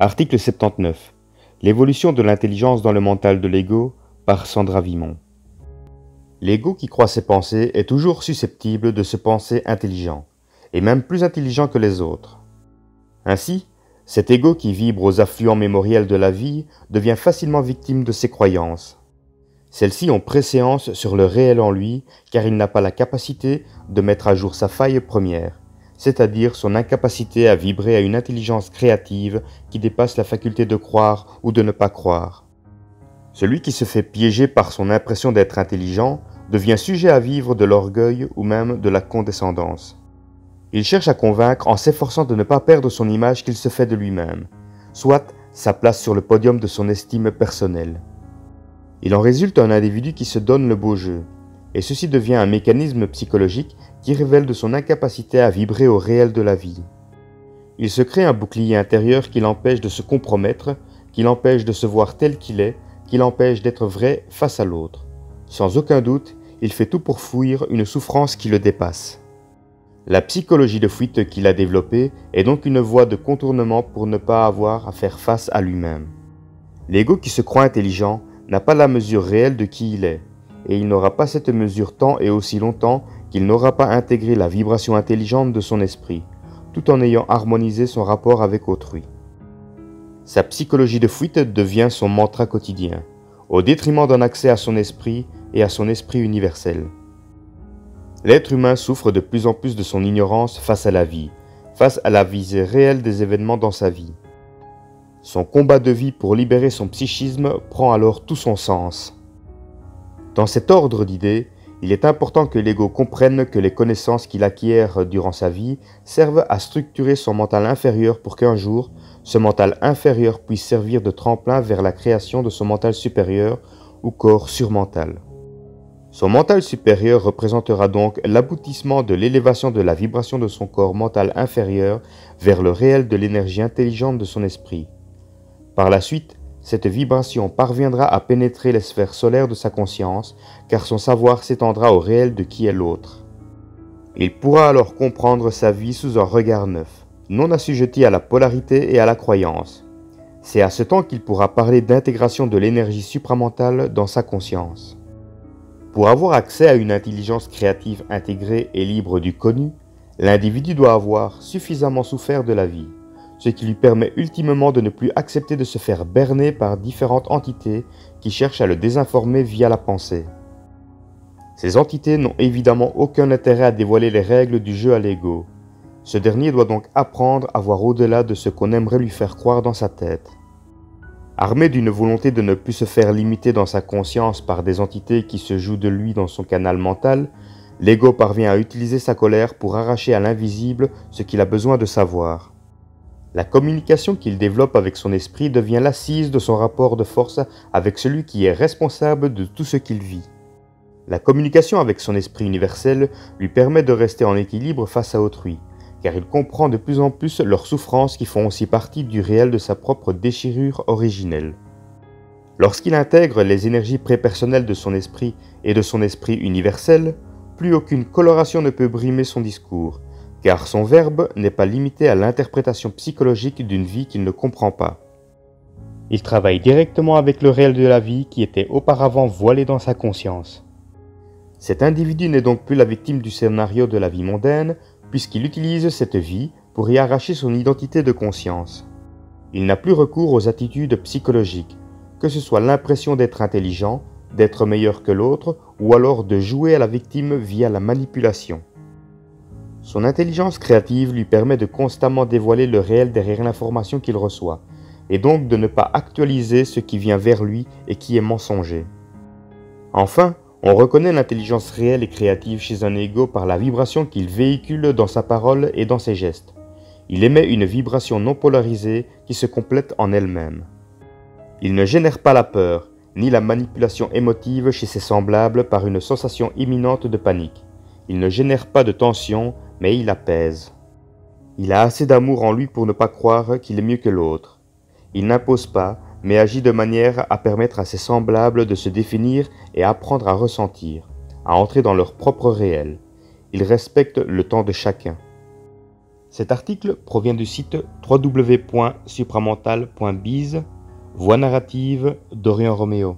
Article 79. L'évolution de l'intelligence dans le mental de l'ego par Sandra Vimont. L'ego qui croit ses pensées est toujours susceptible de se penser intelligent, et même plus intelligent que les autres. Ainsi, cet ego qui vibre aux affluents mémoriels de la vie devient facilement victime de ses croyances. Celles-ci ont préséance sur le réel en lui car il n'a pas la capacité de mettre à jour sa faille première, c'est-à-dire son incapacité à vibrer à une intelligence créative qui dépasse la faculté de croire ou de ne pas croire. Celui qui se fait piéger par son impression d'être intelligent devient sujet à vivre de l'orgueil ou même de la condescendance. Il cherche à convaincre en s'efforçant de ne pas perdre son image qu'il se fait de lui-même, soit sa place sur le podium de son estime personnelle. Il en résulte un individu qui se donne le beau jeu, et ceci devient un mécanisme psychologique qui révèle de son incapacité à vibrer au réel de la vie. Il se crée un bouclier intérieur qui l'empêche de se compromettre, qui l'empêche de se voir tel qu'il est, qui l'empêche d'être vrai face à l'autre. Sans aucun doute, il fait tout pour fuir une souffrance qui le dépasse. La psychologie de fuite qu'il a développée est donc une voie de contournement pour ne pas avoir à faire face à lui-même. L'ego qui se croit intelligent n'a pas la mesure réelle de qui il est, et il n'aura pas cette mesure tant et aussi longtemps qu'il n'aura pas intégré la vibration intelligente de son esprit, tout en ayant harmonisé son rapport avec autrui. Sa psychologie de fuite devient son mantra quotidien, au détriment d'un accès à son esprit et à son esprit universel. L'être humain souffre de plus en plus de son ignorance face à la visée réelle des événements dans sa vie. Son combat de vie pour libérer son psychisme prend alors tout son sens. Dans cet ordre d'idées, il est important que l'ego comprenne que les connaissances qu'il acquiert durant sa vie servent à structurer son mental inférieur pour qu'un jour, ce mental inférieur puisse servir de tremplin vers la création de son mental supérieur ou corps surmental. Son mental supérieur représentera donc l'aboutissement de l'élévation de la vibration de son corps mental inférieur vers le réel de l'énergie intelligente de son esprit. Par la suite, cette vibration parviendra à pénétrer les sphères solaires de sa conscience, car son savoir s'étendra au réel de qui est l'autre. Il pourra alors comprendre sa vie sous un regard neuf, non assujetti à la polarité et à la croyance. C'est à ce temps qu'il pourra parler d'intégration de l'énergie supramentale dans sa conscience. Pour avoir accès à une intelligence créative intégrée et libre du connu, l'individu doit avoir suffisamment souffert de la vie, ce qui lui permet ultimement de ne plus accepter de se faire berner par différentes entités qui cherchent à le désinformer via la pensée. Ces entités n'ont évidemment aucun intérêt à dévoiler les règles du jeu à l'ego. Ce dernier doit donc apprendre à voir au-delà de ce qu'on aimerait lui faire croire dans sa tête. Armé d'une volonté de ne plus se faire limiter dans sa conscience par des entités qui se jouent de lui dans son canal mental, l'ego parvient à utiliser sa colère pour arracher à l'invisible ce qu'il a besoin de savoir. La communication qu'il développe avec son esprit devient l'assise de son rapport de force avec celui qui est responsable de tout ce qu'il vit. La communication avec son esprit universel lui permet de rester en équilibre face à autrui, car il comprend de plus en plus leurs souffrances qui font aussi partie du réel de sa propre déchirure originelle. Lorsqu'il intègre les énergies prépersonnelles de son esprit et de son esprit universel, plus aucune coloration ne peut brimer son discours, car son verbe n'est pas limité à l'interprétation psychologique d'une vie qu'il ne comprend pas. Il travaille directement avec le réel de la vie qui était auparavant voilé dans sa conscience. Cet individu n'est donc plus la victime du scénario de la vie mondaine, puisqu'il utilise cette vie pour y arracher son identité de conscience. Il n'a plus recours aux attitudes psychologiques, que ce soit l'impression d'être intelligent, d'être meilleur que l'autre, ou alors de jouer à la victime via la manipulation. Son intelligence créative lui permet de constamment dévoiler le réel derrière l'information qu'il reçoit, et donc de ne pas actualiser ce qui vient vers lui et qui est mensonger. Enfin, on reconnaît l'intelligence réelle et créative chez un ego par la vibration qu'il véhicule dans sa parole et dans ses gestes. Il émet une vibration non polarisée qui se complète en elle-même. Il ne génère pas la peur, ni la manipulation émotive chez ses semblables par une sensation imminente de panique. Il ne génère pas de tension, mais il apaise. Il a assez d'amour en lui pour ne pas croire qu'il est mieux que l'autre. Il n'impose pas, mais agit de manière à permettre à ses semblables de se définir et apprendre à ressentir, à entrer dans leur propre réel. Il respecte le temps de chacun. Cet article provient du site www.supramental.biz, voix narrative d'Orion Roméo.